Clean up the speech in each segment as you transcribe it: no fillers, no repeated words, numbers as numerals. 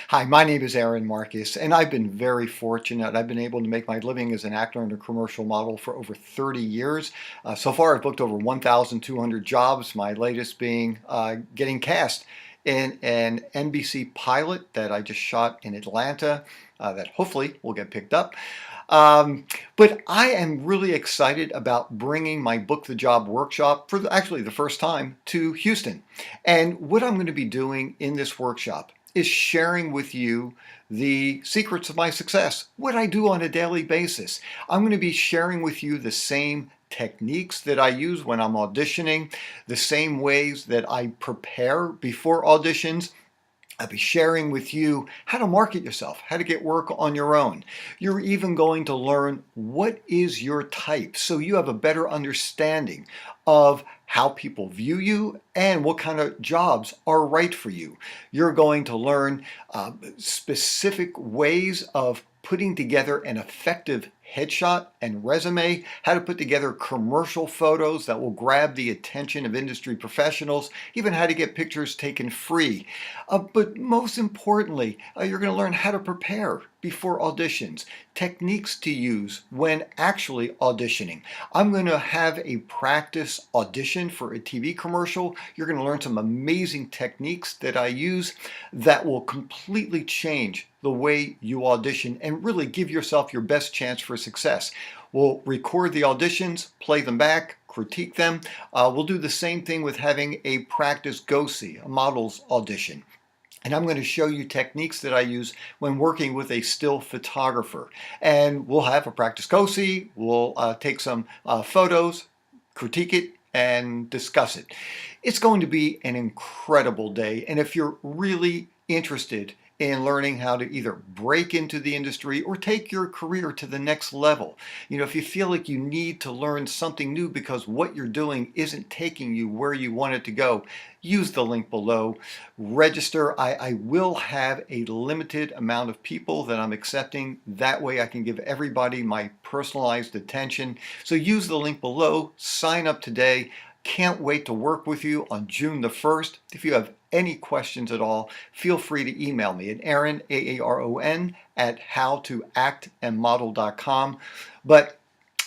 Hi, my name is Aaron Marcus, and I've been very fortunate. I've been able to make my living as an actor and a commercial model for over 30 years. So far, I've booked over 1,200 jobs, my latest being getting cast in an NBC pilot that I just shot in Atlanta that hopefully will get picked up. But I am really excited about bringing my Book the Job workshop for actually the first time to Houston. And what I'm going to be doing in this workshop is sharing with you the secrets of my success, what I do on a daily basis. I'm going to be sharing with you the same techniques that I use when I'm auditioning, the same ways that I prepare before auditions. I'll be sharing with you how to market yourself, how to get work on your own. You're even going to learn what is your type so you have a better understanding of how people view you and what kind of jobs are right for you. You're going to learn specific ways of putting together an effective headshot and resume, how to put together commercial photos that will grab the attention of industry professionals, even how to get pictures taken free. But most importantly, you're going to learn how to prepare before auditions, techniques to use when actually auditioning. I'm going to have a practice audition for a TV commercial. You're going to learn some amazing techniques that I use that will completely change the way you audition and really give yourself your best chance for success. We'll record the auditions, play them back, critique them. We'll do the same thing with having a practice go-see, a model's audition. And I'm going to show you techniques that I use when working with a still photographer. And we'll have a practice go-see, we'll take some photos, critique it, and discuss it. It's going to be an incredible day. And if you're really interested in learning how to either break into the industry or take your career to the next level. If you feel like you need to learn something new because what you're doing isn't taking you where you want it to go, use the link below. Register. I will have a limited amount of people that I'm accepting. That way I can give everybody my personalized attention. So use the link below. Sign up today. Can't wait to work with you on June the 1st. If you have any questions at all, feel free to email me at Aaron, Aaron, at howtoactandmodel.com. But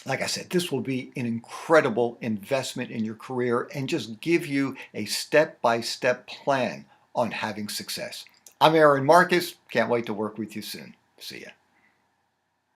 like I said, this will be an incredible investment in your career and just give you a step-by-step plan on having success. I'm Aaron Marcus. Can't wait to work with you soon. See ya.